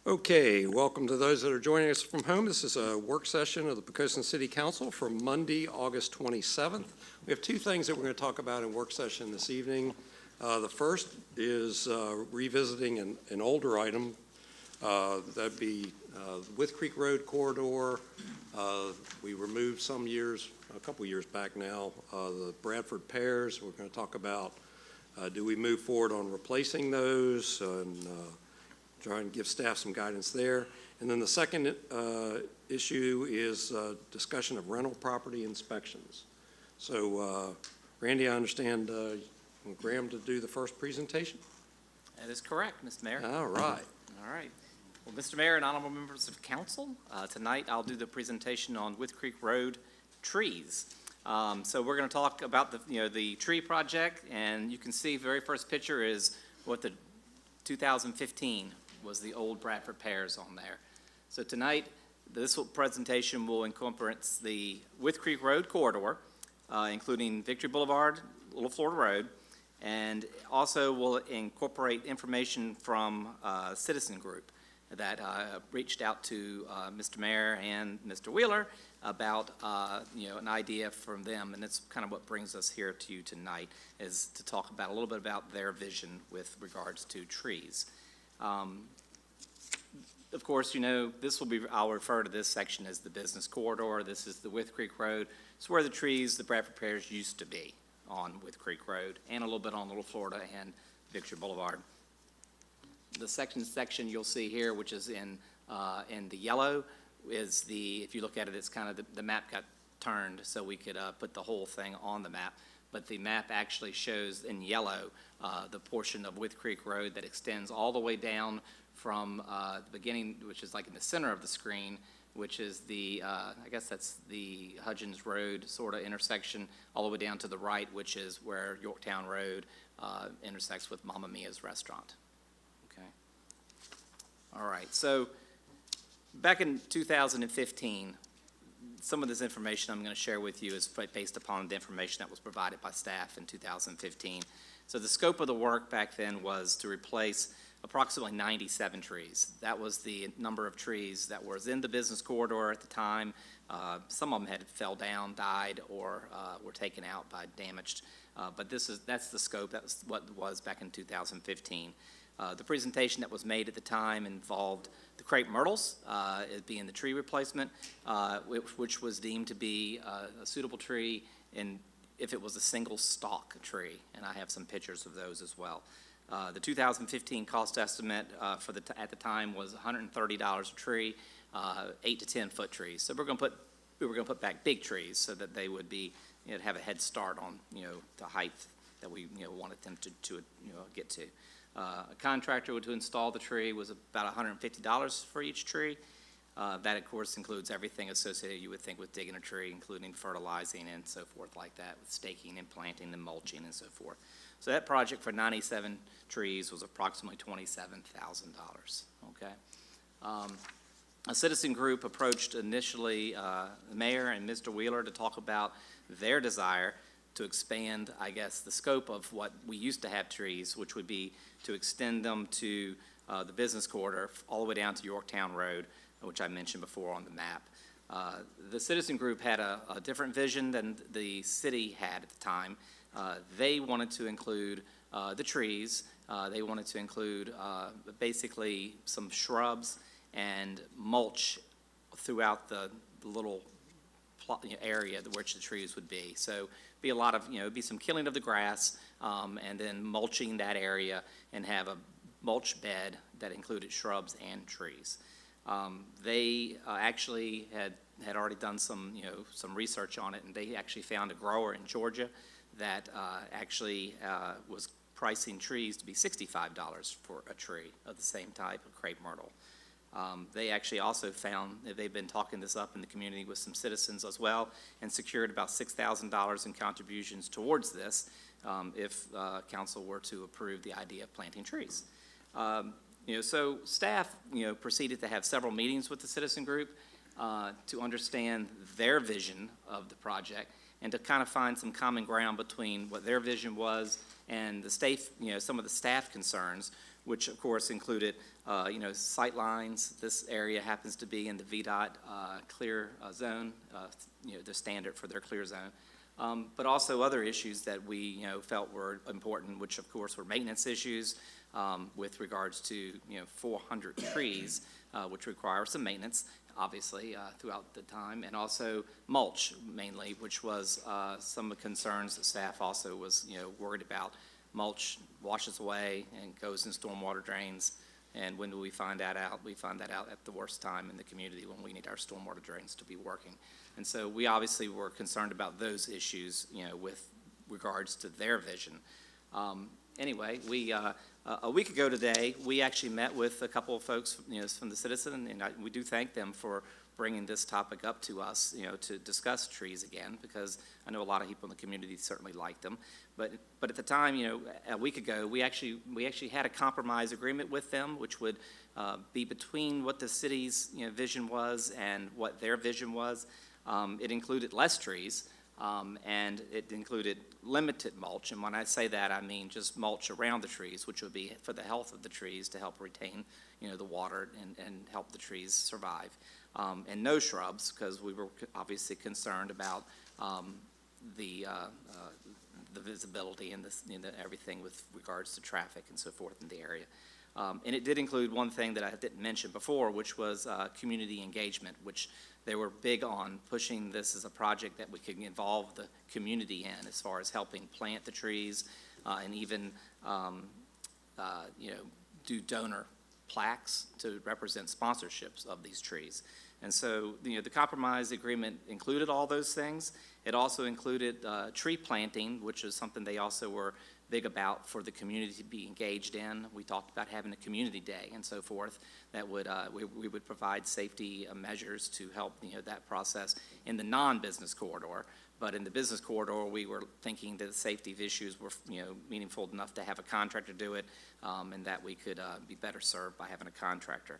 Okay, welcome to those that are joining us from home. This is a work session of the Poquoson City Council for Monday, August 27th. We have two things that we're going to talk about in work session this evening. The first is revisiting an older item. That'd be With Creek Road corridor. We removed a couple years back now, the Bradford Pears. We're going to talk about do we move forward on replacing those and try and give staff some guidance there. And then the second issue is discussion of rental property inspections. So Randy, I understand you want Graham to do the first presentation? That is correct, Mr. Mayor. All right. All right. Well, Mr. Mayor and honorable members of council, tonight I'll do the presentation on With Creek Road trees. So we're going to talk about the tree project, and you can see the very first picture is what the 2015 was, the old Bradford Pears on there. So tonight, this presentation will incorporate the With Creek Road corridor, including Victory Boulevard, Little Florida Road, and also will incorporate information from a citizen group that reached out to Mr. Mayor and Mr. Wheeler about an idea from them, and that's kind of what brings us here to you tonight, is to talk about a little bit about their vision with regards to trees. Of course, I'll refer to this section as the business corridor. This is the With Creek Road. It's where the trees, the Bradford Pears, used to be on With Creek Road, and a little bit on Little Florida and Victory Boulevard. The section you'll see here, which is in the yellow, is if you look at it, it's kind of the map got turned so we could put the whole thing on the map. But the map actually shows in yellow the portion of With Creek Road that extends all the way down from the beginning, which is like in the center of the screen, which is I guess that's the Hudgens Road sort of intersection, all the way down to the right, which is where Yorktown Road intersects with Mamma Mia's restaurant. Okay. All right. So back in 2015, some of this information I'm going to share with you is based upon the information that was provided by staff in 2015. So the scope of the work back then was to replace approximately 97 trees. That was the number of trees that was in the business corridor at the time. Some of them had fell down, died, or were taken out by damaged. But that's the scope. That was what it was back in 2015. The presentation that was made at the time involved the crepe myrtles, it being the tree replacement, which was deemed to be a suitable tree if it was a single stalk tree, and I have some pictures of those as well. The 2015 cost estimate at the time was $130 a tree, 8 to 10 foot trees. So we were going to put back big trees so that they would be have a head start on the height that we wanted them to get to. A contractor to install the tree was about $150 for each tree. That, of course, includes everything associated you would think with digging a tree, including fertilizing and so forth like that, with staking and planting and mulching and so forth. So that project for 97 trees was approximately $27,000, okay? A citizen group approached initially the mayor and Mr. Wheeler to talk about their desire to expand, I guess, the scope of what we used to have trees, which would be to extend them to the business corridor all the way down to Yorktown Road, which I mentioned before on the map. The citizen group had a different vision than the city had at the time. They wanted to include the trees. They wanted to include basically some shrubs and mulch throughout the little area which the trees would be. So be a lot of, be some killing of the grass and then mulching that area and have a mulch bed that included shrubs and trees. They actually had already done some research on it, and they actually found a grower in Georgia that actually was pricing trees to be $65 for a tree of the same type of crepe myrtle. They actually also found that they've been talking this up in the community with some citizens as well, and secured about $6,000 in contributions towards this if council were to approve the idea of planting trees. So staff proceeded to have several meetings with the citizen group to understand their vision of the project and to kind of find some common ground between what their vision was and the staff, some of the staff concerns, which of course included, sight lines. This area happens to be in the VDOT clear zone, the standard for their clear zone. But also other issues that we, felt were important, which of course were maintenance issues with regards to, 400 trees, which require some maintenance, obviously, throughout the time, and also mulch mainly, which was some of the concerns that staff also was, worried about. Mulch washes away and goes in stormwater drains. And when do we find that out? We find that out at the worst time in the community when we need our stormwater drains to be working. And so we obviously were concerned about those issues, with regards to their vision. Anyway, we a week ago today, we actually met with a couple of folks, from the citizen, and we do thank them for bringing this topic up to us, to discuss trees again, because I know a lot of people in the community certainly like them. But at the time, a week ago, we actually had a compromise agreement with them, which would be between what the city's vision was and what their vision was. It included less trees, and it included limited mulch. And when I say that, I mean just mulch around the trees, which would be for the health of the trees to help retain, the water and help the trees survive. And no shrubs, because we were obviously concerned about the visibility and everything with regards to traffic and so forth in the area. And it did include one thing that I didn't mention before, which was community engagement, which they were big on pushing this as a project that we could involve the community in as far as helping plant the trees and even, do donor plaques to represent sponsorships of these trees. And so, the compromise agreement included all those things. It also included tree planting, which is something they also were big about for the community to be engaged in. We talked about having a community day and so forth that would, we would provide safety measures to help, that process in the non-business corridor. But in the business corridor, we were thinking that the safety issues were, meaningful enough to have a contractor do it, and that we could be better served by having a contractor.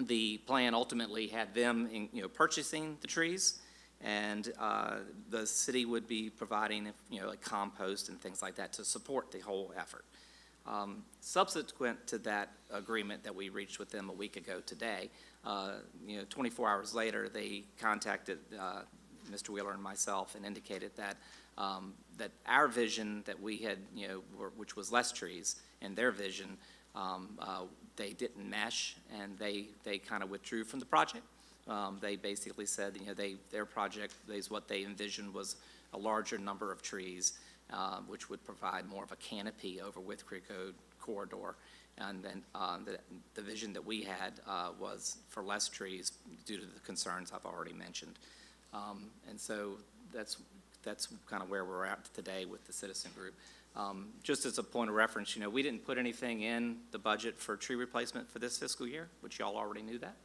The plan ultimately had them, purchasing the trees, and the city would be providing, like compost and things like that to support the whole effort. Subsequent to that agreement that we reached with them a week ago today, 24 hours later, they contacted Mr. Wheeler and myself and indicated that that our vision that we had, which was less trees, and their vision, they didn't mesh, and they kind of withdrew from the project. They basically said, their project is what they envisioned was a larger number of trees, which would provide more of a canopy over With Creek Road corridor. And then the vision that we had was for less trees due to the concerns I've already mentioned. And so that's kind of where we're at today with the citizen group. Just as a point of reference, we didn't put anything in the budget for tree replacement for this fiscal year, which y'all already knew that.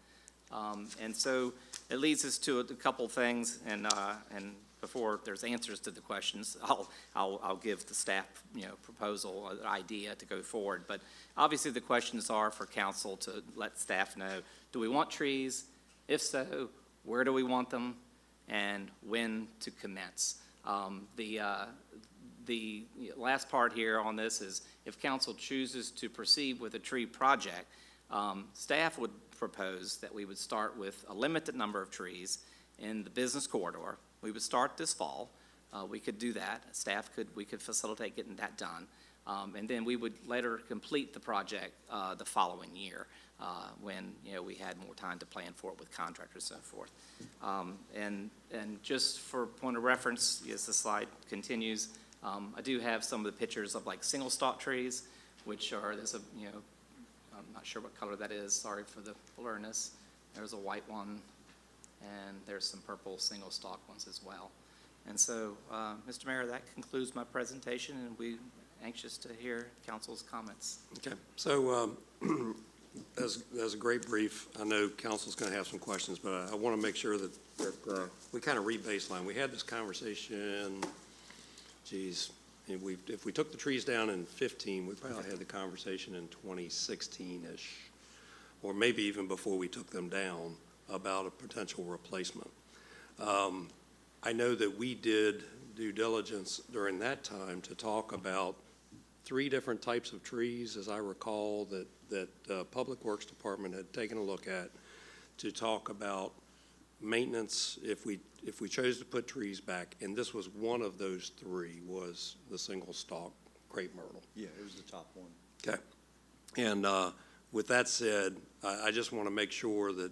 And so it leads us to a couple things, and before there's answers to the questions, I'll give the staff, proposal, an idea to go forward. But obviously the questions are for council to let staff know, do we want trees? If so, where do we want them? And when to commence. The last part here on this is if council chooses to proceed with a tree project, staff would propose that we would start with a limited number of trees in the business corridor. We would start this fall. We could do that. We could facilitate getting that done. And then we would later complete the project the following year when we had more time to plan for it with contractors and so forth. And just for point of reference, as the slide continues, I do have some of the pictures of like single stalk trees, which are, I'm not sure what color that is, sorry for the blurriness. There's a white one, and there's some purple single stalk ones as well. And so, Mr. Mayor, that concludes my presentation, and we're anxious to hear council's comments. Okay, so as a great brief, I know council's going to have some questions, but I want to make sure that we kind of re-baseline. We had this conversation, if we took the trees down in 15, we probably had the conversation in 2016-ish, or maybe even before we took them down, about a potential replacement. I know that we did due diligence during that time to talk about 3 different types of trees, as I recall, that Public Works Department had taken a look at to talk about maintenance if we chose to put trees back, and this was one of those 3, was the single stalk crepe myrtle. Yeah, it was the top one. Okay. And with that said, I just want to make sure that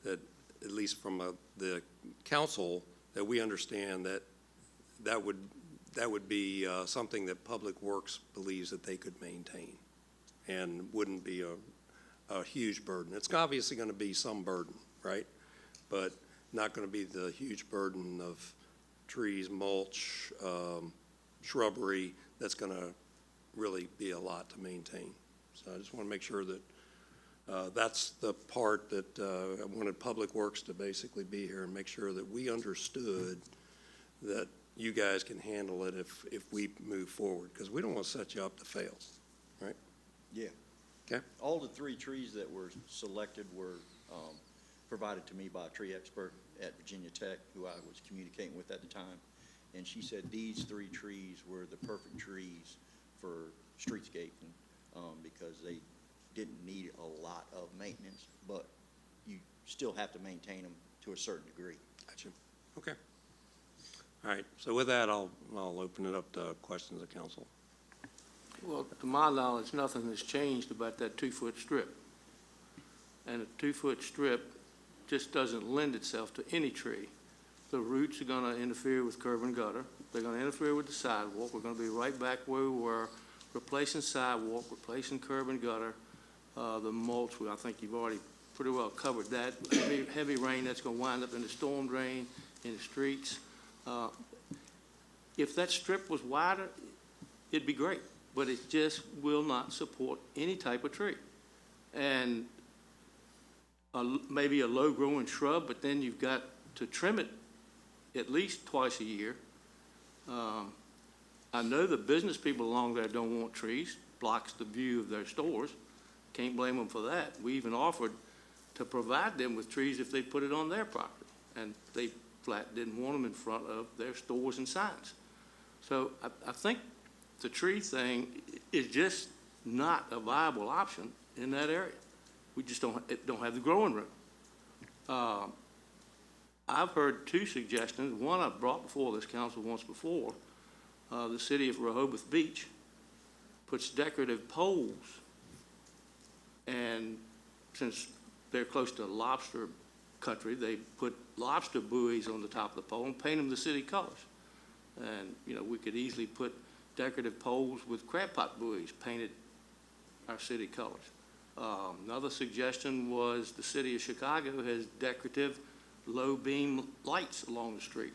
at least from the council, that we understand that would be something that Public Works believes that they could maintain and wouldn't be a huge burden. It's obviously going to be some burden, right? But not going to be the huge burden of trees, mulch, shrubbery that's going to really be a lot to maintain. So I just want to make sure that that's the part that I wanted Public Works to basically be here and make sure that we understood that you guys can handle it if we move forward, because we don't want to set you up to fail, right? Yeah. Okay. All the 3 trees that were selected were provided to me by a tree expert at Virginia Tech, who I was communicating with at the time. And she said these 3 trees were the perfect trees for streetscaping because they didn't need a lot of maintenance, but you still have to maintain them to a certain degree. Gotcha. Okay. All right. So with that, I'll open it up to questions of council. Well, to my knowledge, nothing has changed about that 2-foot strip. And a 2-foot strip just doesn't lend itself to any tree. The roots are going to interfere with curb and gutter. They're going to interfere with the sidewalk. We're going to be right back where we were, replacing sidewalk, replacing curb and gutter. The mulch, I think you've already pretty well covered that. Heavy rain, that's going to wind up in the storm drain, in the streets. If that strip was wider, it'd be great, but it just will not support any type of tree. And maybe a low-growing shrub, but then you've got to trim it at least twice a year. I know the business people along there don't want trees, blocks the view of their stores. Can't blame them for that. We even offered to provide them with trees if they put it on their property, and they flat didn't want them in front of their stores and signs. So I think the tree thing is just not a viable option in that area. We just don't have the growing room. I've heard 2 suggestions. One I've brought before this council once before. The city of Rehoboth Beach puts decorative poles, and since they're close to lobster country, they put lobster buoys on the top of the pole and paint them the city colors. And, you know, we could easily put decorative poles with crab pot buoys painted our city colors. Another suggestion was the city of Chicago has decorative low beam lights along the street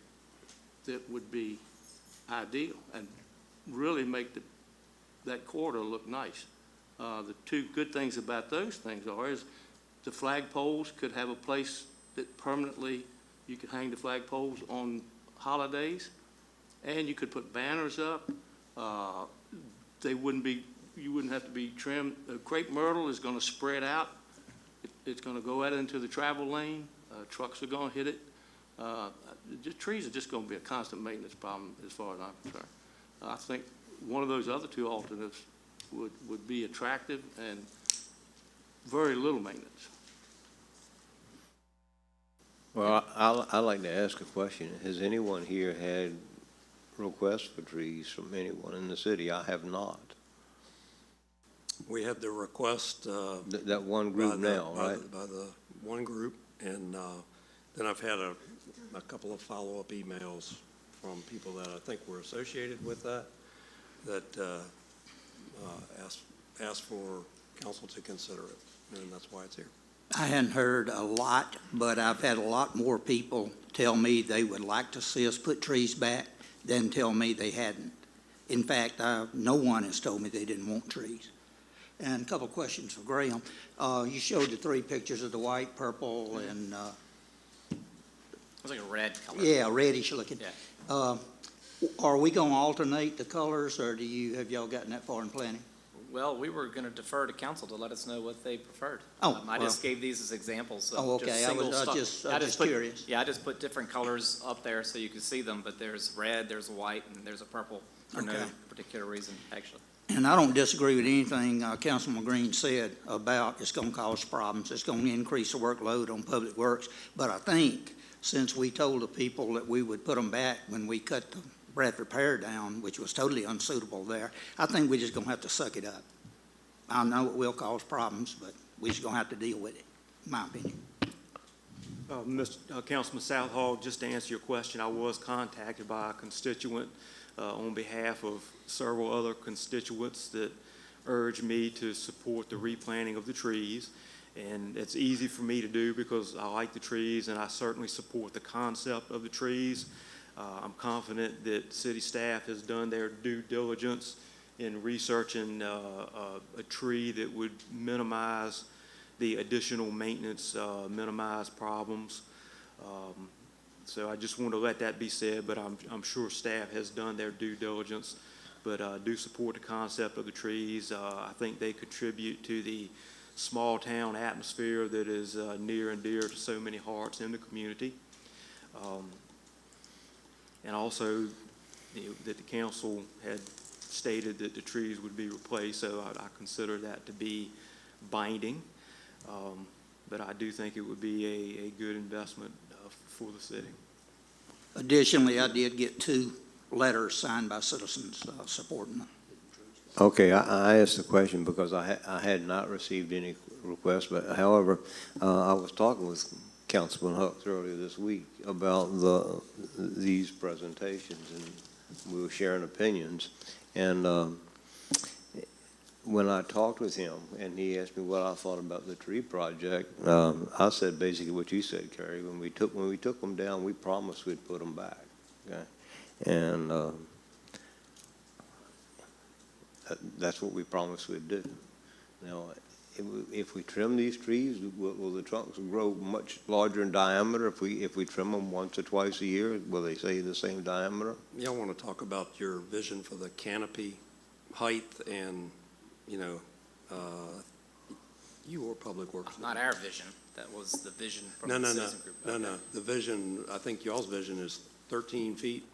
that would be ideal and really make that corridor look nice. The 2 good things about those things is the flagpoles could have a place that permanently you could hang the flagpoles on holidays, and you could put banners up. You wouldn't have to be trimmed. Crepe myrtle is going to spread out. It's going to go out into the travel lane. Trucks are going to hit it. The trees are just going to be a constant maintenance problem as far as I'm concerned. I think one of those other 2 alternatives would be attractive and very little maintenance. Well, I'd like to ask a question. Has anyone here had requests for trees from anyone in the city? I have not. We had the request That one group now, right? by the one group, and then I've had a couple of follow-up emails from people that I think were associated with that asked for council to consider it, and that's why it's here. I hadn't heard a lot, but I've had a lot more people tell me they would like to see us put trees back than tell me they hadn't. In fact, no one has told me they didn't want trees. And a couple of questions for Graham. You showed the 3 pictures of the white, purple, and It's like a red color. yeah, reddish looking. Yeah. Are we going to alternate the colors, or have y'all gotten that far in planning? Well, we were gonna defer to council to let us know what they preferred. Oh, I just gave these as examples Oh, of just okay. I single was stock. just I just put- curious. Yeah, I just put different colors up there so you could see them, but there's red, there's a white, and there's a purple for no Okay. particular reason, actually. And I don't disagree with anything Councilman Green said about it's going to cause problems, it's going to increase the workload on Public Works. But I think since we told the people that we would put them back when we cut the Bradford Pear down, which was totally unsuitable there, I think we're just going to have to suck it up. I know it will cause problems, but we're just going to have to deal with it, in my opinion. Councilman Southall, just to answer your question, I was contacted by a constituent on behalf of several other constituents that urged me to support the replanting of the trees. And it's easy for me to do because I like the trees and I certainly support the concept of the trees. I'm confident that city staff has done their due diligence in researching a tree that would minimize the additional maintenance, minimize problems. So I just want to let that be said, but I'm sure staff has done their due diligence. But I do support the concept of the trees. I think they contribute to the small town atmosphere that is near and dear to so many hearts in the community. And also, that the council had stated that the trees would be replaced, so I consider that to be binding. But I do think it would be a good investment for the city. Additionally, I did get 2 letters signed by citizens supporting it. Okay, I asked the question because I had not received any requests, but however, I was talking with Councilman Hucks earlier this week about these presentations, and we were sharing opinions. And when I talked with him and he asked me what I thought about the tree project, I said basically what you said, Kerry. When we took them down, we promised we'd put them back. Okay, and that's what we promised we'd do. Now, if we trim these trees, will the trunks grow much larger in diameter if we trim them once or twice a year? Will they stay the same diameter? Y'all want to talk about your vision for the canopy height and, you or Public Works? Not our vision, that was the vision from No, the no, no, citizen group. no, Okay. no. The vision, I think y'all's vision is 13 feet.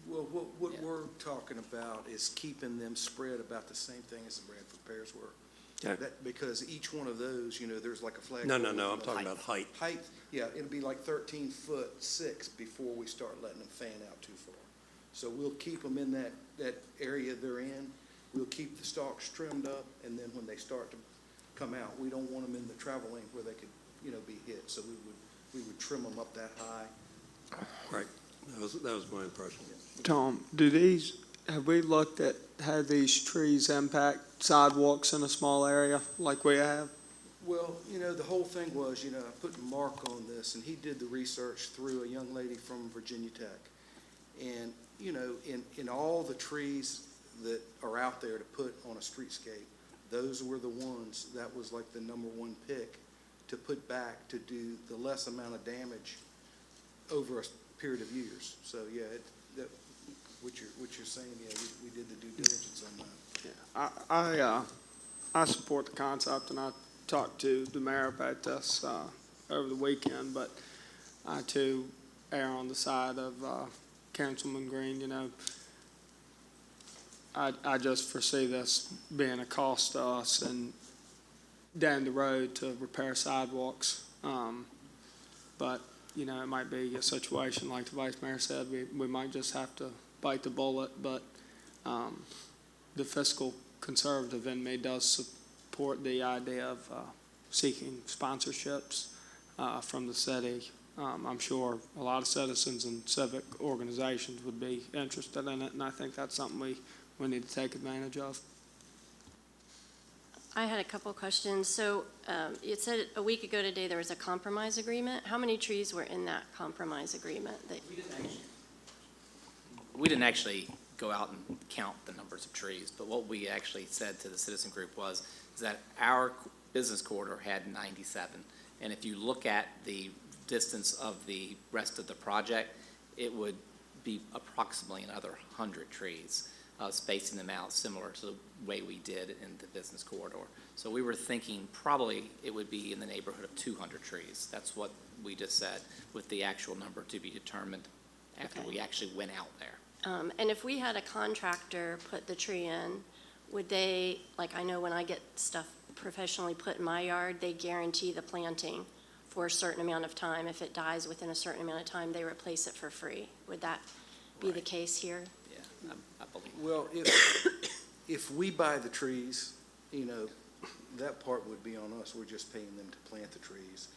Well, what Yeah. we're talking about is keeping them spread about the same thing as the Bradford pears were. Okay. Because each one of those, there's like a flag. No, I'm talking about height. Height, yeah, it'll be like 13'6" before we start letting them fan out too far. So we'll keep them in that area they're in. We'll keep the stalks trimmed up, and then when they start to come out, we don't want them in the travel lane where they could, be hit. So we would trim them up that high. Right. That was my impression. Tom, have we looked at how these trees impact sidewalks in a small area like we have? Well, the whole thing was, I put Mark on this, and he did the research through a young lady from Virginia Tech. And, in all the trees that are out there to put on a streetscape, those were the ones that was like the #1 pick to put back to do the less amount of damage over a period of years. So, yeah, what you're saying, yeah, we did the due diligence on that. I support the concept, and I talked to the mayor about this over the weekend, but I too err on the side of Councilman Green. I just foresee this being a cost to us and down the road to repair sidewalks. But, it might be a situation like the vice mayor said, we might just have to bite the bullet, but the fiscal conservative in me does support the idea of seeking sponsorships from the city. I'm sure a lot of citizens and civic organizations would be interested in it, and I think that's something we need to take advantage of. I had a couple of questions. So it said a week ago today there was a compromise agreement. How many trees were in that compromise agreement? We didn't actually go out and count the numbers of trees, but what we actually said to the citizen group was that our business corridor had 97. And if you look at the distance of the rest of the project, it would be approximately another 100 trees. spacing them out similar to the way we did in the business corridor. So we were thinking probably it would be in the neighborhood of 200 trees. That's what we just said, with the actual number to be determined after Okay. we actually went out there. And if we had a contractor put the tree in, would they, like, I know when I get stuff professionally put in my yard, they guarantee the planting for a certain amount of time. If it dies within a certain amount of time, they replace it for free. Would that be the Right. case here? Yeah, I believe. Well, if we buy the trees, that part would be on us. We're just paying them to plant the trees,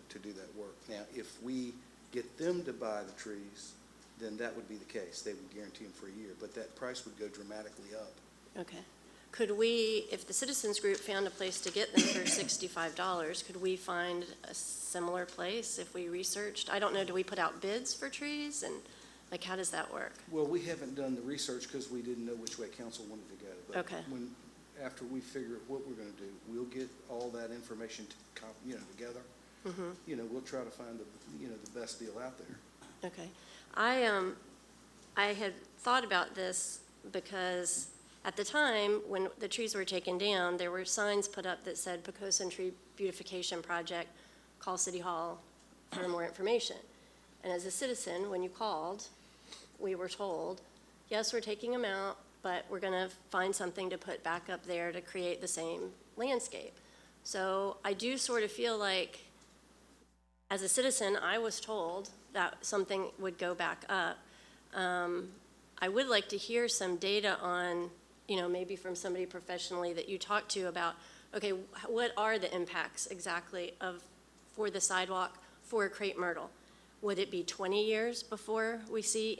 to do that work. Now, if we get them to buy the trees, then that would be the case. They would guarantee them for a year, but that price would go dramatically up. Okay. Could we, if the citizens group found a place to get them for $65, could we find a similar place if we researched? I don't know, do we put out bids for trees? And, like, how does that work? Well, we haven't done the research because we didn't know which way council wanted to go. But Okay. after we figure out what we're going to do, we'll get all that information together. Mm-hmm. We'll try to find the best deal out there. Okay. I had thought about this because at the time, when the trees were taken down, there were signs put up that said Poquoson Tree Beautification Project, call City Hall for more information. And as a citizen, when you called, we were told, yes, we're taking them out, but we're gonna find something to put back up there to create the same landscape. So I do sort of feel like, as a citizen, I was told that something would go back up. I would like to hear some data on, maybe from somebody professionally that you talked to about, okay, what are the impacts exactly for the sidewalk for a crepe myrtle? Would it be 20 years before we see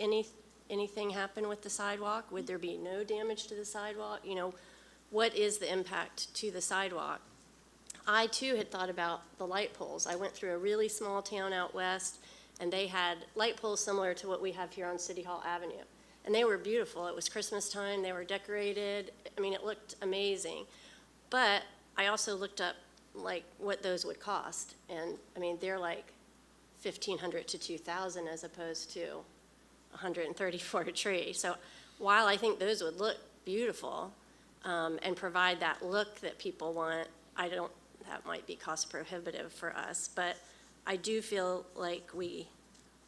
anything happen with the sidewalk? Would there be no damage to the sidewalk? What is the impact to the sidewalk? I, too, had thought about the light poles. I went through a really small town out west, and they had light poles similar to what we have here on City Hall Avenue. And they were beautiful. It was Christmas time. They were decorated. I mean, it looked amazing. But I also looked up, like, what those would cost. And, I mean, they're like $1,500 to $2,000 as opposed to $130 for a tree. So while I think those would look beautiful and provide that look that people want, that might be cost prohibitive for us. But I do feel like we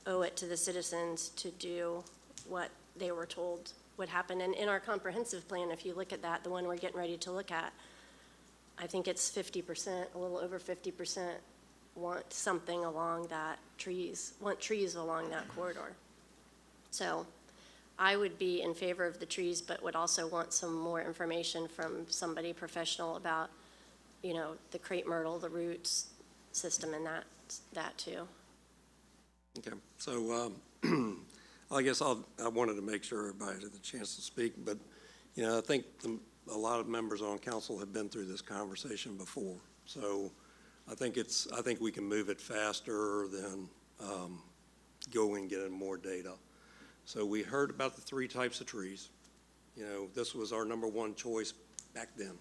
owe it to the citizens to do what they were told would happen. And in our comprehensive plan, if you look at that, the one we're getting ready to look at, I think it's 50%, a little over 50% want something along want trees along that corridor. So I would be in favor of the trees, but would also want some more information from somebody professional about, the crepe myrtle, the roots system, and that too. Okay, so I guess I wanted to make sure everybody had the chance to speak, but, I think a lot of members on council have been through this conversation before. So I think we can move it faster than go and get in more data. So we heard about the 3 types of trees. This was our number 1 choice back then.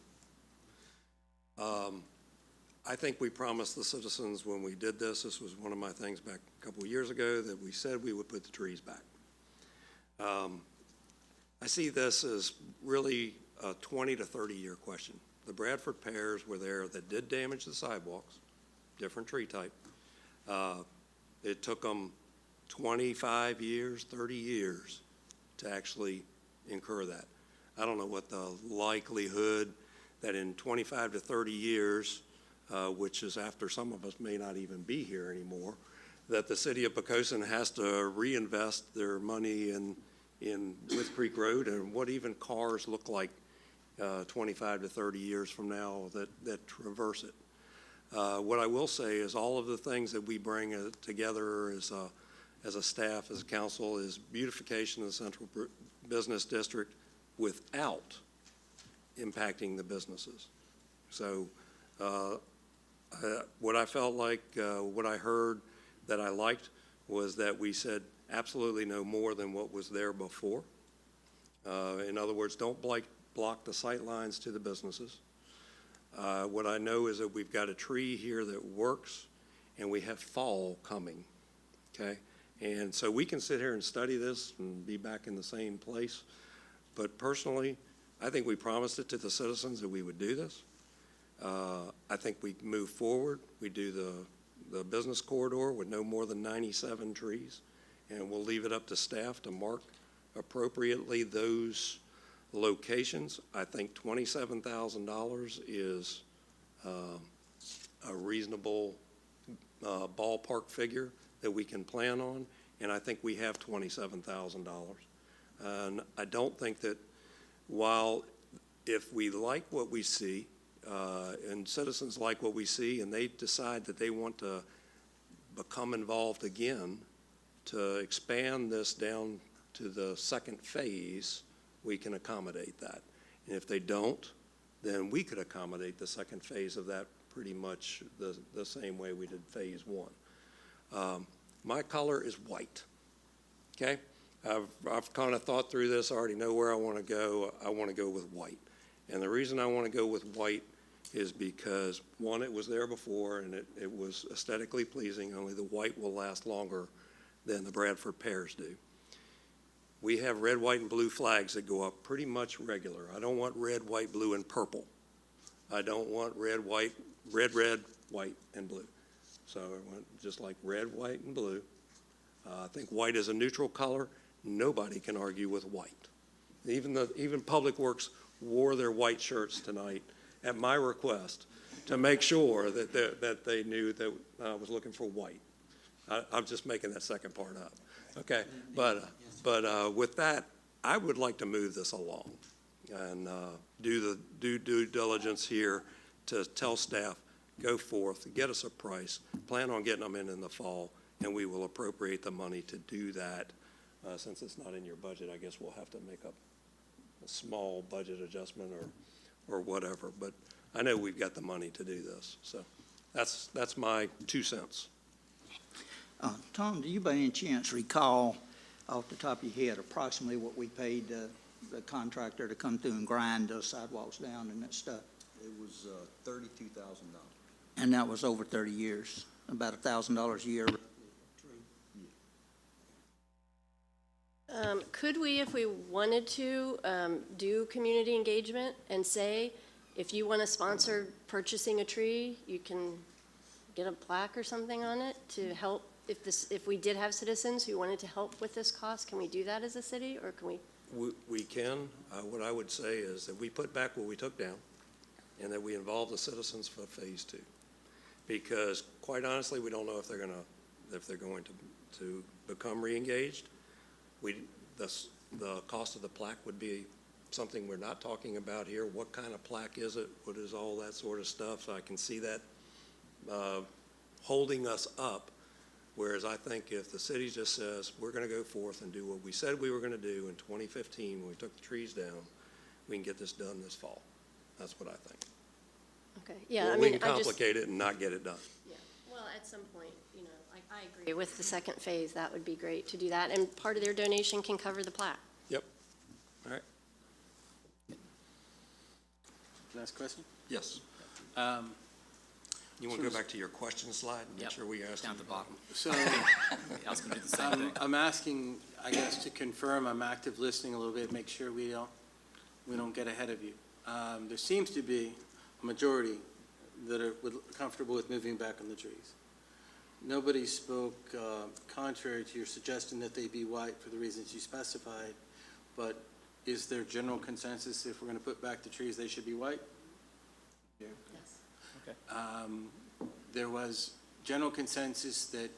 I think we promised the citizens when we did this was one of my things back a couple of years ago, that we said we would put the trees back. I see this as really a 20 to 30-year question. The Bradford pears were there that did damage the sidewalks, different tree type. It took them 25 years, 30 years to actually incur that. I don't know what the likelihood that in 25 to 30 years, which is after some of us may not even be here anymore, that the city of Poquoson has to reinvest their money in With Creek Road, and what even cars look like 25 to 30 years from now that traverse it. What I will say is all of the things that we bring together as a staff, as a council, is beautification of the central business district without impacting the businesses. So what I felt like, what I heard that I liked was that we said absolutely no more than what was there before. In other words, don't block the sight lines to the businesses. What I know is that we've got a tree here that works, and we have fall coming, okay? And so we can sit here and study this and be back in the same place, But personally, I think we promised it to the citizens that we would do this. I think we move forward. We do the business corridor with no more than 97 trees, and we'll leave it up to staff to mark appropriately those locations. I think $27,000 is a reasonable ballpark figure that we can plan on, and I think we have $27,000. And I don't think that while if we like what we see, and citizens like what we see, and they decide that they want to become involved again to expand this down to the second phase, we can accommodate that. And if they don't, then we could accommodate the second phase of that pretty much the same way we did phase one. My color is white, okay? I've kind of thought through this. I already know where I want to go. I want to go with white. And the reason I want to go with white is because, one, it was there before, and it was aesthetically pleasing, only the white will last longer than the Bradford pears do. We have red, white, and blue flags that go up pretty much regular. I don't want red, white, blue, and purple. I don't want red, white, red, white, and blue. So I want just like red, white, and blue. I think white is a neutral color. Nobody can argue with white. Even Public Works wore their white shirts tonight at my request to make sure that they knew that I was looking for white. I'm just making that second part up, okay? But with that, I would like to move this along and do due diligence here to tell staff, go forth, get us a price, plan on getting them in the fall, and we will appropriate the money to do that. Since it's not in your budget, I guess we'll have to make up a small budget adjustment or whatever. But I know we've got the money to do this. So that's my 2 cents. Tom, do you by any chance recall off the top of your head approximately what we paid the contractor to come through and grind those sidewalks down and that stuff? It was $32,000. And that was over 30 years, about $1,000 a year. Could we, if we wanted to, do community engagement and say, if you want to sponsor purchasing a tree, you can get a plaque or something on it to help, if we did have citizens who wanted to help with this cost, can we do that as a city, or can we? We can. What I would say is that we put back what we took down and that we involve the citizens for phase 2. Because quite honestly, we don't know if they're going to become re-engaged. The cost of the plaque would be something we're not talking about here. What kind of plaque is it? What is all that sort of stuff? So I can see that holding us up. Whereas I think if the city just says, we're going to go forth and do what we said we were going to do in 2015 when we took the trees down, we can get this done this fall. That's what I think. Okay, yeah, Or I we mean, can I just. complicate it and not get it done. Yeah, well, at some point, I agree. With the second phase, that would be great to do that, and part of their donation can cover the plaque. Yep. All right. Last question? Yes. You want to go back to your question slide and make Yep, sure we ask down you at the bottom. So I was going to do the same thing. I'm asking, I guess, to confirm I'm active listening a little bit, make sure we don't get ahead of you. There seems to be a majority that are comfortable with moving back on the trees. Nobody spoke contrary to your suggestion that they be white for the reasons you specified, but is there general consensus if we're going to put back the trees, they should be white? Yes. There was general consensus that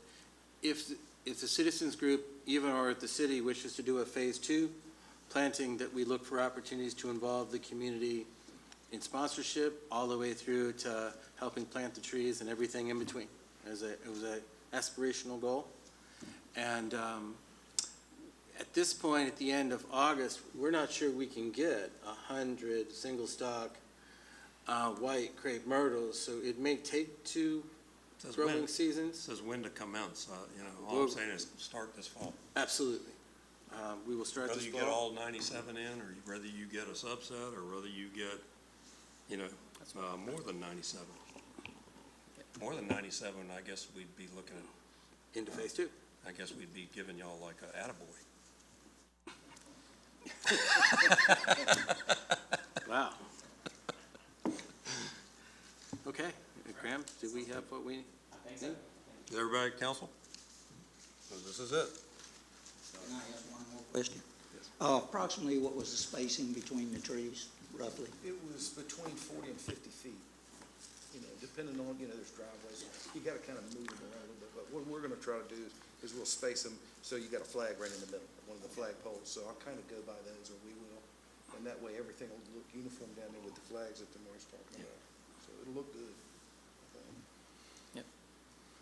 if the citizens group, even or if the city wishes to do a phase 2 planting, that we look for opportunities to involve the community in sponsorship all the way through to helping plant the trees and everything in between. It was an aspirational goal. And at this point, at the end of August, we're not sure we can get 100 single stock white crepe myrtles, so it may take 2 growing seasons. It says when to commence. All I'm saying is start this fall. Absolutely. We will start this Whether you fall. get all 97 in, or whether you get a subset, or whether you get, more than 97. More than 97, I guess we'd be looking at, Into phase 2. I guess we'd be giving y'all like a attaboy. Wow. Okay, Graham, do we have what we need? Is everybody, council? So this is it. Can I ask one more question? Approximately what was the spacing between the trees, roughly? It was between 40 and 50 feet, depending on, there's driveways. You gotta kind of move them around a little bit, but what we're gonna try to do is we'll space them, so you got a flag right in the middle, one of the flag poles, so I'll kind of go by those, or we will. And that way, everything will look uniform down there with the flags that the mayor's talking about. So it'll look good.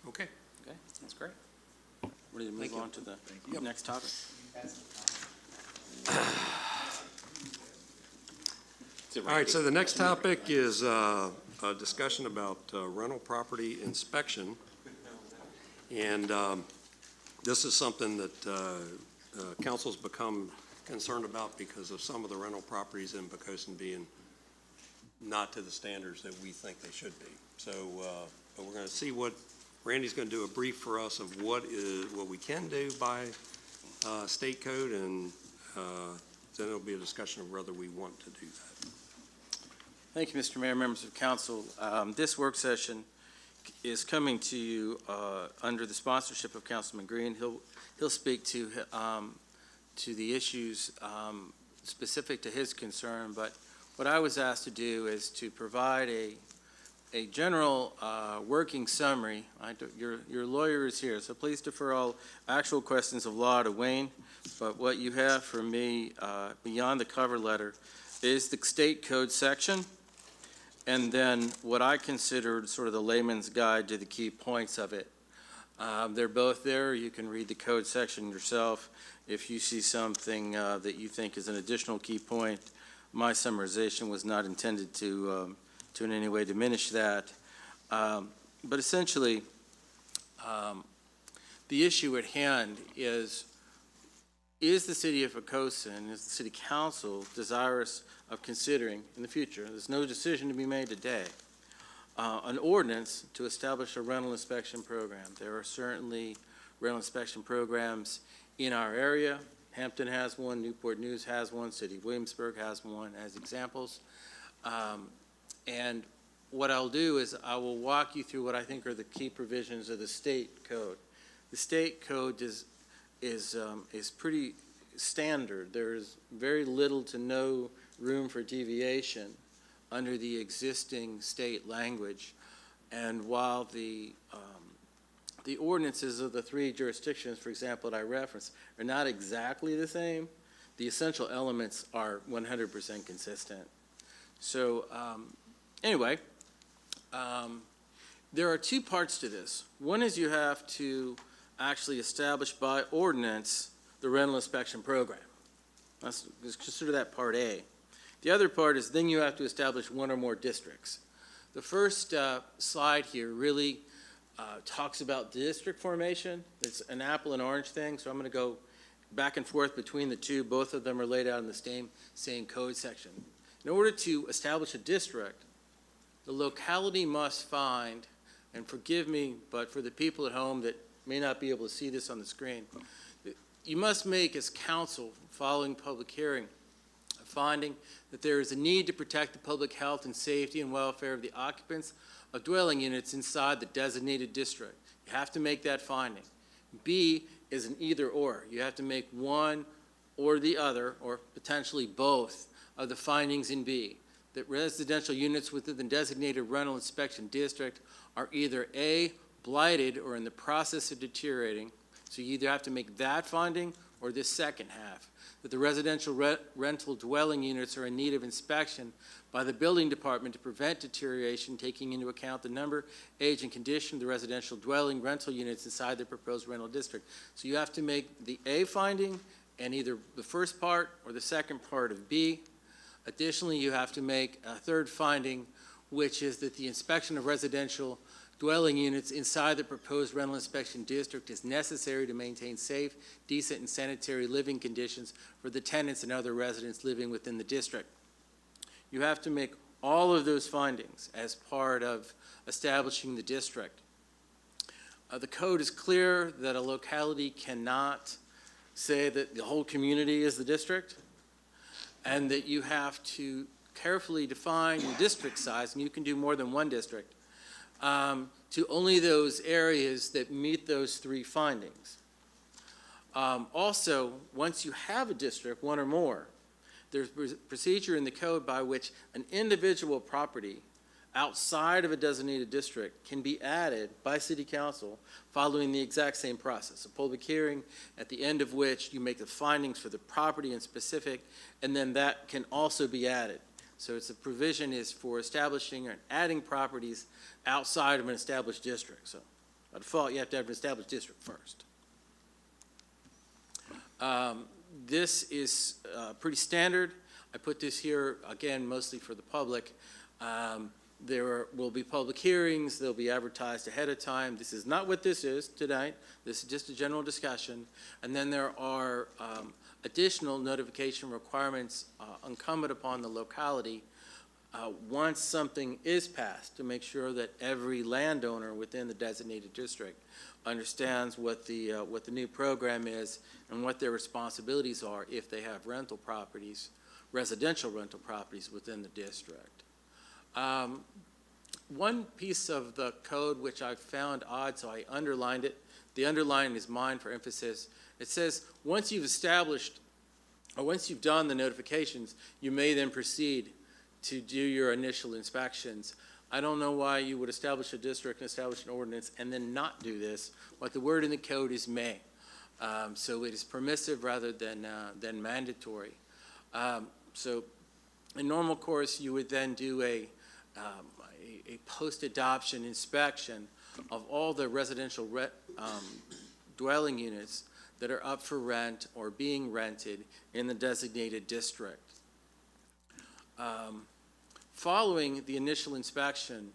Okay. Okay, that's great. Ready to move on to the next topic? All right, so the next topic is a discussion about rental property inspection. And this is something that council's become concerned about because of some of the rental properties in Poquoson being not to the standards that we think they should be. So but we're going to see what, Randy's going to do a brief for us of what we can do by state code, and then it'll be a discussion of whether we want to do that. Thank you, Mr. Mayor, members of council. This work session is coming to you under the sponsorship of Councilman Green. He'll speak to the issues specific to his concern, but what I was asked to do is to provide a general working summary. Your lawyer is here, so please defer all actual questions of law to Wayne, but what you have for me beyond the cover letter is the state code section, and then what I considered sort of the layman's guide to the key points of it. They're both there. You can read the code section yourself. If you see something that you think is an additional key point, my summarization was not intended to in any way diminish that. But essentially, the issue at hand is the city of Poquoson, is the city council desirous of considering in the future, there's no decision to be made today, an ordinance to establish a rental inspection program. There are certainly rental inspection programs in our area. Hampton has one, Newport News has one, City of Williamsburg has one as examples. And what I'll do is I will walk you through what I think are the key provisions of the state code. The state code is pretty standard. There's very little to no room for deviation under the existing state language. And while the ordinances of the three jurisdictions, for example, that I referenced, are not exactly the same, the essential elements are 100% consistent. So anyway, there are two parts to this. One is you have to actually establish by ordinance the rental inspection program. Let's consider that part A. The other part is then you have to establish one or more districts. The first slide here really talks about district formation. It's an apple and orange thing, so I'm going to go back and forth between the two. Both of them are laid out in the same code section. In order to establish a district, the locality must find, and forgive me, but for the people at home that may not be able to see this on the screen, you must make as council, following public hearing, a finding that there is a need to protect the public health and safety and welfare of the occupants of dwelling units inside the designated district. You have to make that finding. B is an either or. You have to make one or the other, or potentially both, of the findings in B, that residential units within the designated rental inspection district are either A, blighted or in the process of deteriorating, so you either have to make that finding or this second half, that the residential rental dwelling units are in need of inspection by the building department to prevent deterioration, taking into account the number, age, and condition of the residential dwelling rental units inside the proposed rental district. So you have to make the A finding and either the first part or the second part of B. Additionally, you have to make a third finding, which is that the inspection of residential dwelling units inside the proposed rental inspection district is necessary to maintain safe, decent, and sanitary living conditions for the tenants and other residents living within the district. You have to make all of those findings as part of establishing the district. The code is clear that a locality cannot say that the whole community is the district. and that you have to carefully define your district size, and you can do more than one district, to only those areas that meet those three findings. Also, once you have a district, one or more, there's a procedure in the code by which an individual property outside of a designated district can be added by city council following the exact same process. A public hearing at the end of which you make the findings for the property in specific, and then that can also be added. So it's a provision is for establishing and adding properties outside of an established district. So by default, you have to have an established district first. This is pretty standard. I put this here, again, mostly for the public. There will be public hearings. They'll be advertised ahead of time. This is not what this is tonight. This is just a general discussion. And then there are additional notification requirements incumbent upon the locality once something is passed to make sure that every landowner within the designated district understands what the new program is and what their responsibilities are if they have rental properties, residential rental properties within the district. One piece of the code which I found odd, so I underlined it. The underline is mine for emphasis. It says once you've established, or once you've done the notifications, you may then proceed to do your initial inspections. I don't know why you would establish a district and establish an ordinance and then not do this. What the word in the code is may. So it is permissive rather than mandatory. So in normal course, you would then do a post-adoption inspection of all the residential dwelling units that are up for rent or being rented in the designated district. Following the initial inspection,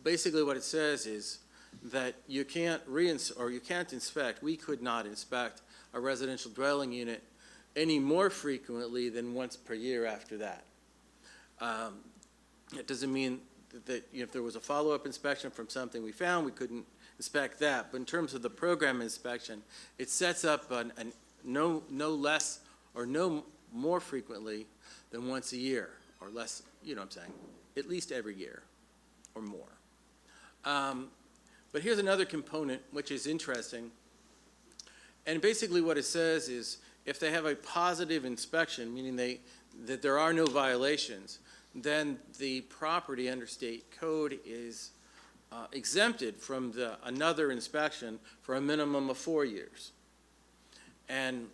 basically what it says is that you can't inspect, we could not inspect a residential dwelling unit any more frequently than once per year after that. It doesn't mean that if there was a follow-up inspection from something we found, we couldn't inspect that. But in terms of the program inspection, it sets up no less or no more frequently than once a year or less, you know what I'm saying, at least every year or more. But here's another component which is interesting. And basically what it says is if they have a positive inspection, meaning that there are no violations, then the property under state code is exempted from another inspection for a minimum of 4 years. And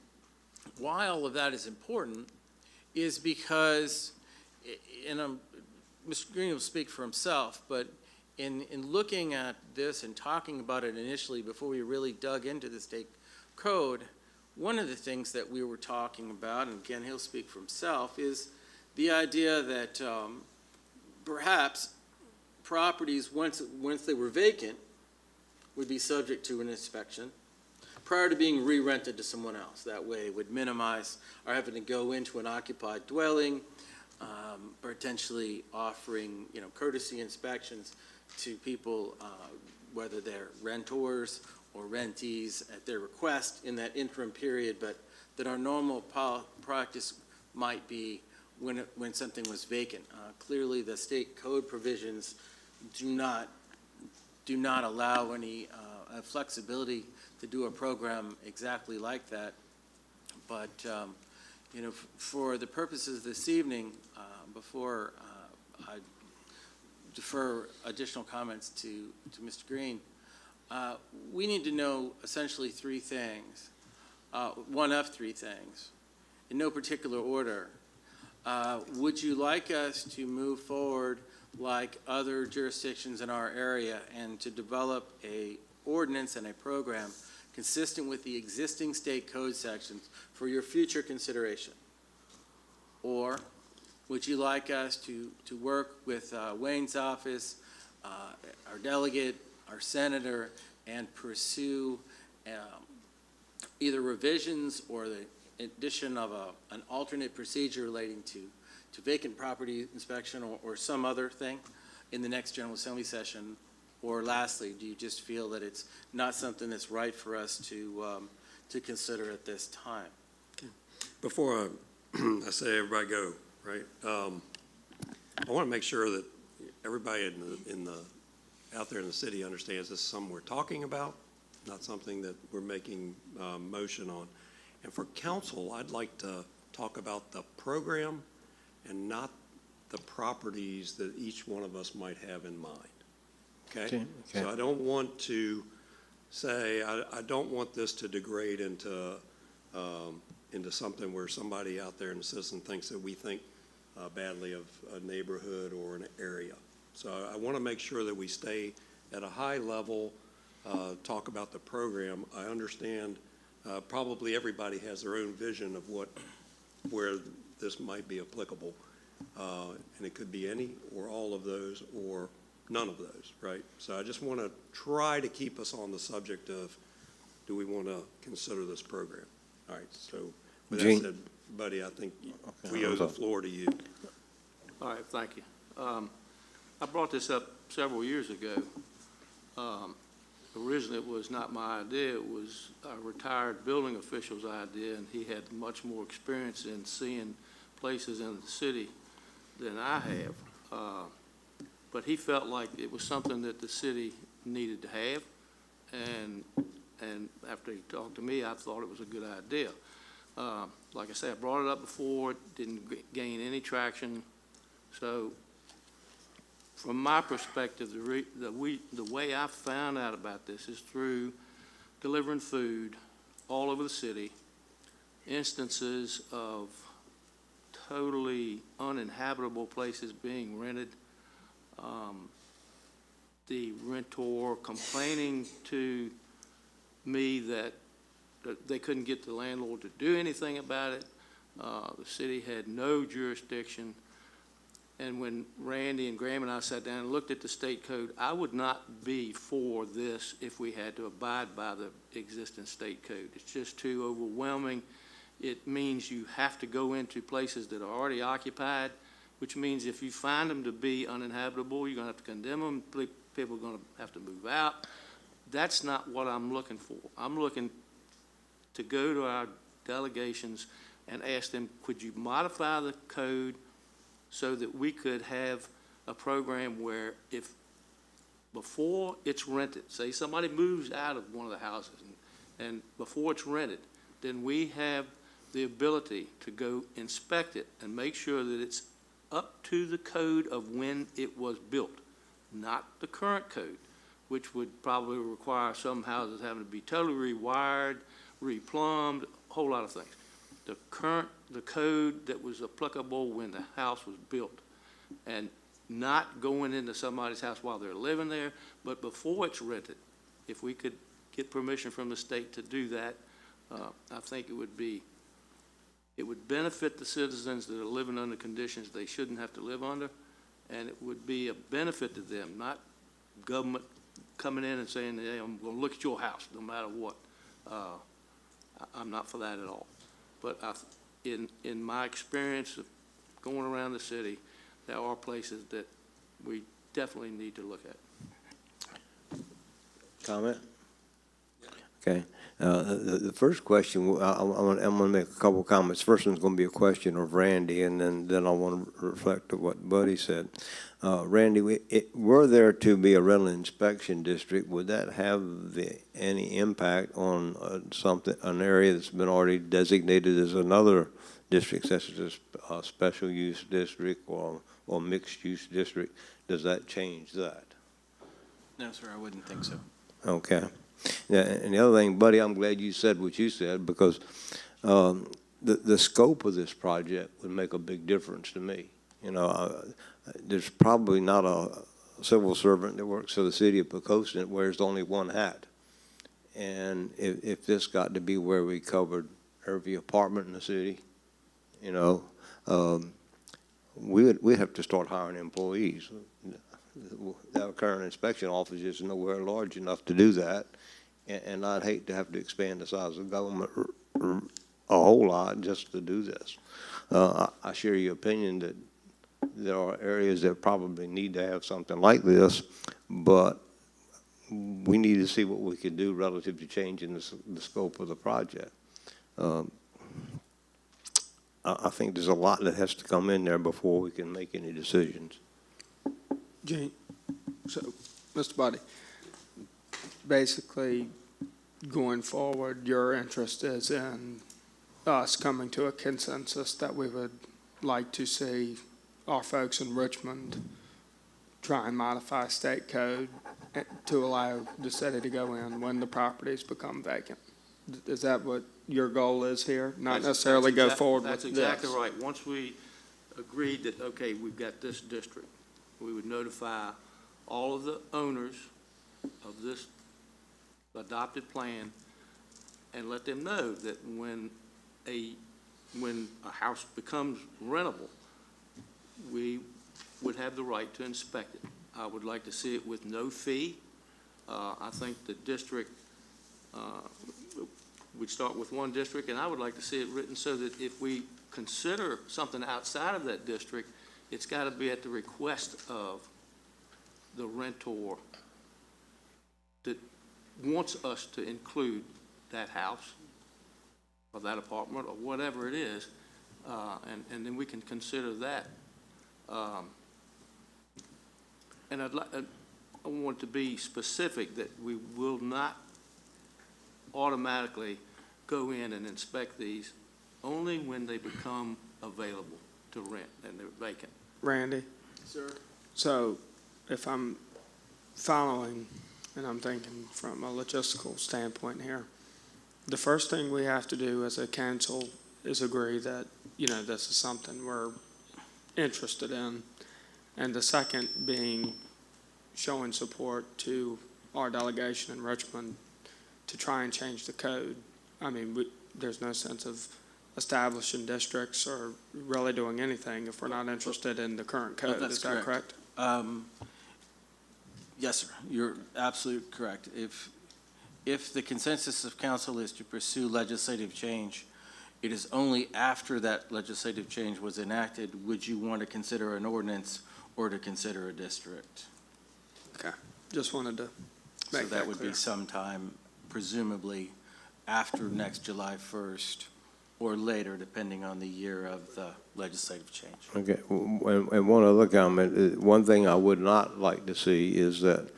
why all of that is important is because, and Mr. Green will speak for himself, but in looking at this and talking about it initially before we really dug into the state code, one of the things that we were talking about, and again he'll speak for himself, is the idea that perhaps properties, once they were vacant, would be subject to an inspection prior to being re-rented to someone else. That way it would minimize our having to go into an occupied dwelling, potentially offering courtesy inspections to people, whether they're rentors or rentees at their request in that interim period, but that our normal practice might be when something was vacant. Clearly, the state code provisions do not allow any flexibility to do a program exactly like that. But for the purposes this evening, before I defer additional comments to Mr. Green, we need to know essentially three things, one of three things, in no particular order. Would you like us to move forward like other jurisdictions in our area and to develop a ordinance and a program consistent with the existing state code sections for your future consideration? Or would you like us to work with Wayne's office, our delegate, our senator, and pursue either revisions or the addition of an alternate procedure relating to vacant property inspection or some other thing in the next General Assembly session? Or lastly, do you just feel that it's not something that's right for us to consider at this time? Before I say everybody go, right, I want to make sure that everybody out there in the city understands this is something we're talking about, not something that we're making motion on. And for council, I'd like to talk about the program and not the properties that each one of us might have in mind. Okay? So I don't want to say, I don't want this to degrade into something where somebody out there in the citizen thinks that we think badly of a neighborhood or an area. So I want to make sure that we stay at a high level, talk about the program. I understand probably everybody has their own vision of where this might be applicable. And it could be any or all of those or none of those, right? So I just want to try to keep us on the subject of, do we want to consider this program? All right, so with that said, Buddy, I think we owe the floor to you. All right, thank you. I brought this up several years ago. Originally, it was not my idea. It was a retired building official's idea, and he had much more experience in seeing places in the city than I have. But he felt like it was something that the city needed to have, and after he talked to me, I thought it was a good idea. Like I said, I brought it up before, it didn't gain any traction. So from my perspective, the way I found out about this is through delivering food all over the city, instances of totally uninhabitable places being rented, the rentor complaining to me that they couldn't get the landlord to do anything about it. The city had no jurisdiction. And when Randy and Graham and I sat down and looked at the state code, I would not be for this if we had to abide by the existing state code. It's just too overwhelming. It means you have to go into places that are already occupied, which means if you find them to be uninhabitable, you're going to have to condemn them. People are going to have to move out. That's not what I'm looking for. I'm looking to go to our delegations and ask them, could you modify the code so that we could have a program where if before it's rented, say somebody moves out of one of the houses and before it's rented, then we have the ability to go inspect it and make sure that it's up to the code of when it was built, not the current code, which would probably require some houses having to be totally rewired, replumbed, a whole lot of things. The code that was applicable when the house was built, and not going into somebody's house while they're living there, but before it's rented. If we could get permission from the state to do that, I think it would benefit the citizens that are living under conditions they shouldn't have to live under, and it would be a benefit to them, not government coming in and saying, hey, I'm going to look at your house no matter what. I'm not for that at all. But in my experience of going around the city, there are places that we definitely need to look at. Comment? Okay. The first question, I'm going to make a couple of comments. First one's going to be a question of Randy, and then I want to reflect on what Buddy said. Randy, were there to be a rental inspection district, would that have any impact on an area that's been already designated as another district, such as a special use district or mixed use district? Does that change that? No, sir, I wouldn't think so. Okay. Yeah, and the other thing, Buddy, I'm glad you said what you said, because the scope of this project would make a big difference to me. You know, there's probably not a civil servant that works for the city of Poquoson that wears only one hat. And if this got to be where we covered every apartment in the city, you know, we'd have to start hiring employees. Our current inspection office is nowhere large enough to do that, and I'd hate to have to expand the size of government a whole lot just to do this. I share your opinion that there are areas that probably need to have something like this, but we need to see what we can do relative to changing the scope of the project. I think there's a lot that has to come in there before we can make any decisions. Gene, so, Mr. Buddy, basically, going forward, your interest is in us coming to a consensus that we would like to see our folks in Richmond try and modify state code to allow the city to go in when the properties become vacant. Is that what your goal is here? Not necessarily go forward with this? That's exactly right. Once we agreed that, okay, we've got this district, we would notify all of the owners of this adopted plan and let them know that when a house becomes rentable, we would have the right to inspect it. I would like to see it with no fee. I think the district, we'd start with one district, and I would like to see it written so that if we consider something outside of that district, it's got to be at the request of the rentor that wants us to include that house or that apartment or whatever it is, and then we can consider that. And I want to be specific that we will not automatically go in and inspect these only when they become available to rent and they're vacant. Randy? Sir? So if I'm following, and I'm thinking from a logistical standpoint here, the first thing we have to do as a council is agree that, this is something we're interested in. And the second being showing support to our delegation in Richmond to try and change the code. I mean, there's no sense of establishing districts or really doing anything if we're not interested in the current code. That's Is that correct? Yes, sir. You're absolutely correct. If the consensus of council is to pursue legislative change, it is only after that legislative change was enacted would you want to consider an ordinance or to consider a district. Okay. Just wanted to So make that would clear. be sometime presumably after next July 1st or later, depending on the year of the legislative change. Okay, and one other comment, one thing I would not like to see is that,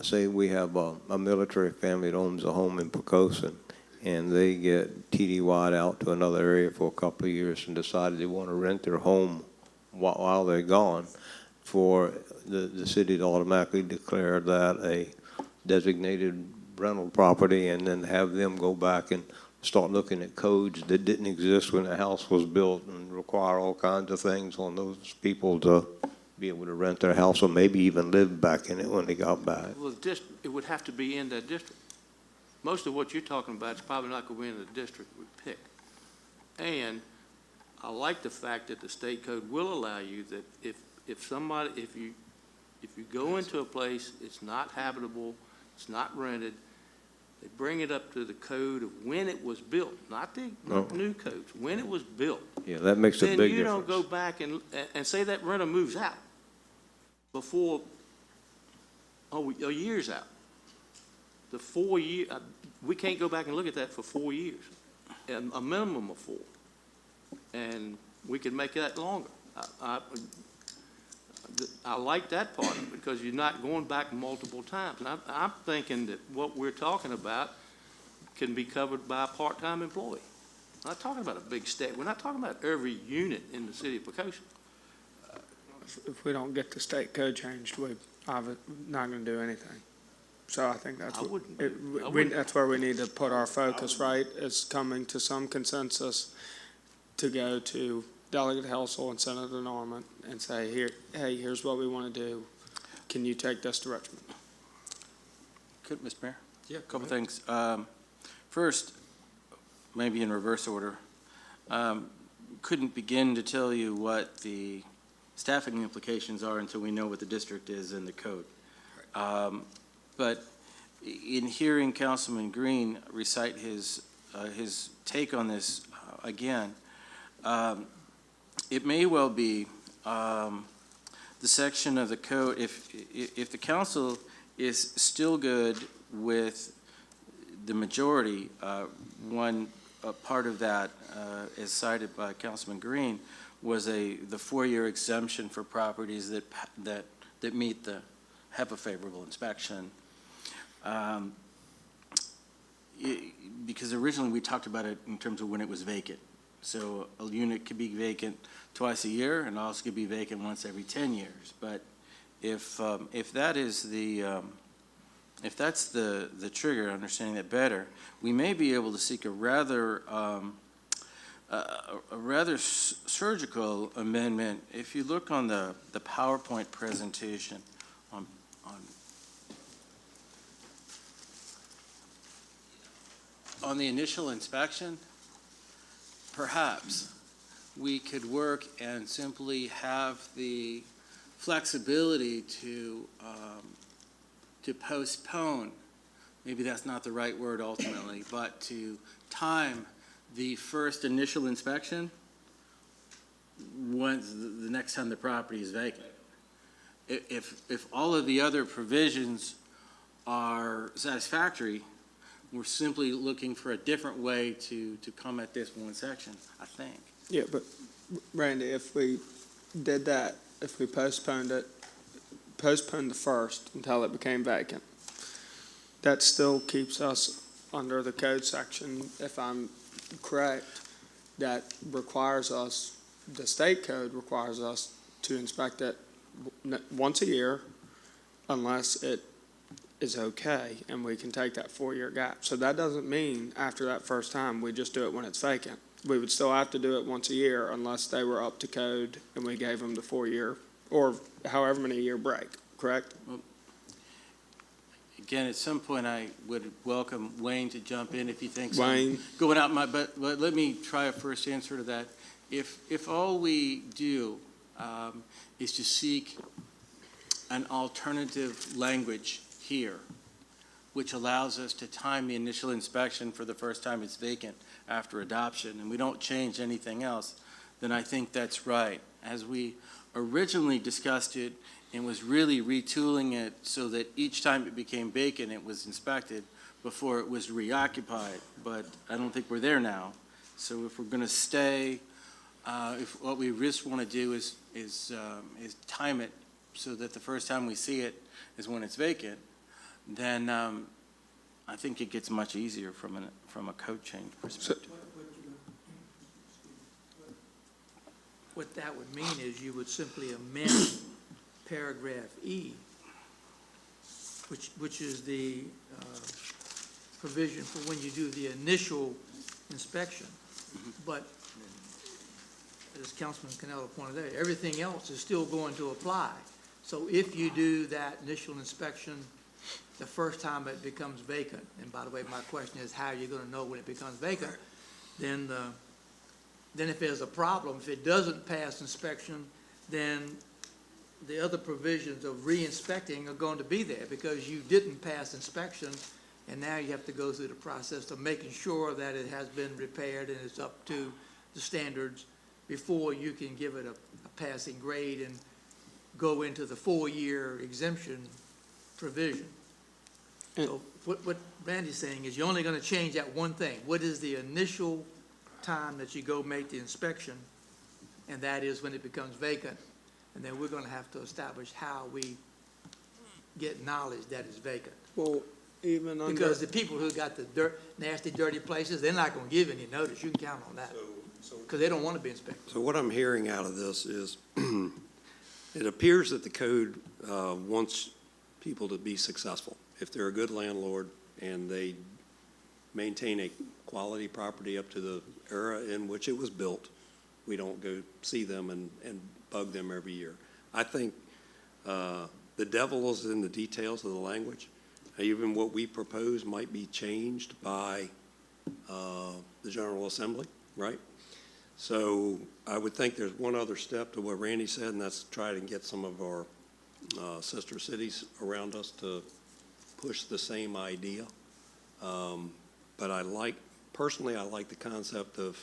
say we have a military family that owns a home in Poquoson, and they get TDY'd out to another area for a couple of years and decided they want to rent their home while they're gone, for the city to automatically declare that a designated rental property and then have them go back and start looking at codes that didn't exist when the house was built and require all kinds of things on those people to be able to rent their house or maybe even live back in it when they got back. Well, it would have to be in that district. Most of what you're talking about is probably not going to be in the district we pick. And I like the fact that the state code will allow you that if you go into a place, it's not habitable, it's not rented, they bring it up to the code of when it was built, not new codes, when it was built. Yeah, that makes a big difference. Then you don't go back and say that renter moves out before, a year's out. The 4 year, we can't go back and look at that for 4 years, and a minimum of 4. And we could make that longer. I like that part of it because you're not going back multiple times. And I'm thinking that what we're talking about can be covered by a part-time employee. I'm not talking about a big state. We're not talking about every unit in the city of Poquoson. If we don't get the state code changed, we're not going to do anything. So I think that's I wouldn't. that's where we need to put our focus, right? Is coming to some consensus to go to Delegate Helsel and Senator Norman and say, here's what we want to do. Can you take this to Richmond? Good, Mr. Mayor? Yeah. A couple things. First, maybe in reverse order, couldn't begin to tell you what the staffing implications are until we know what the district is in the code. But in hearing Councilman Green recite his take on this again, it may well be the section of the code, if the council is still good with the majority, one a part of that, as cited by Councilman Green, was the 4-year exemption for properties that have a favorable inspection. Because originally we talked about it in terms of when it was vacant. So a unit could be vacant twice a year and also could be vacant once every 10 years. But if that is if that's the trigger, understanding that better, we may be able to seek a rather surgical amendment. If you look on the PowerPoint presentation on the initial inspection, perhaps we could work and simply have the flexibility to postpone, maybe that's not the right word ultimately, but to time the first initial inspection once the next time the property is vacant. If all of the other provisions are satisfactory, we're simply looking for a different way to come at this one section, I think. Yeah, but Randy, if we did that, if we postponed the first until it became vacant, that still keeps us under the code section, if I'm correct, that requires us, the state code requires us to inspect it once a year unless it is okay, and we can take that 4-year gap. So that doesn't mean after that first time, we just do it when it's vacant. We would still have to do it once a year unless they were up to code and we gave them the 4-year or however many year break, correct? Again, at some point, I would welcome Wayne to jump in if he thinks I'm Wayne, going out but let me try a first answer to that. If all we do is to seek an alternative language here, which allows us to time the initial inspection for the first time it's vacant after adoption, and we don't change anything else, then I think that's right. As we originally discussed it, and was really retooling it so that each time it became vacant, it was inspected before it was reoccupied. But I don't think we're there now. So if we're going to stay, if what we just want to do is time it so that the first time we see it is when it's vacant, then I think it gets much easier from a code change perspective. What that would mean is you would simply amend paragraph E, which is the provision for when you do the initial inspection. But as Councilman Canelo pointed out, everything else is still going to apply. So if you do that initial inspection the first time it becomes vacant, and by the way, my question is how are you going to know when it becomes vacant, then if there's a problem, if it doesn't pass inspection, then the other provisions of re-inspecting are going to be there because you didn't pass inspection, and now you have to go through the process of making sure that it has been repaired and it's up to the standards before you can give it a passing grade and go into the 4-year exemption provision. So what Randy's saying is you're only going to change that one thing. What is the initial time that you go make the inspection, and that is when it becomes vacant. And then we're going to have to establish how we get knowledge that it's vacant. well, even under, Because the people who got the nasty, dirty places, they're not going to give any notice. You can count on that. Because they don't want to be inspected. So what I'm hearing out of this is it appears that the code wants people to be successful. If they're a good landlord and they maintain a quality property up to the era in which it was built, we don't go see them and bug them every year. I think the devil is in the details of the language. Even what we propose might be changed by the General Assembly, right? So I would think there's one other step to what Randy said, and that's try to get some of our sister cities around us to push the same idea. But personally, I like the concept of,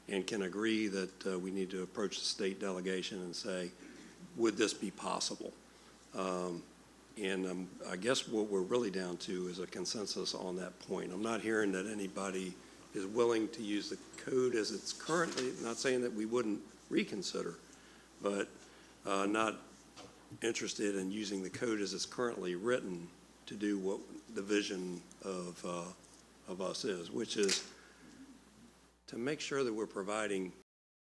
and can agree that we need to approach the state delegation and say, would this be possible? I guess what we're really down to is a consensus on that point. I'm not hearing that anybody is willing to use the code as it's currently, not saying that we wouldn't reconsider, but not interested in using the code as it's currently written to do what the vision of us is, which is to make sure that we're providing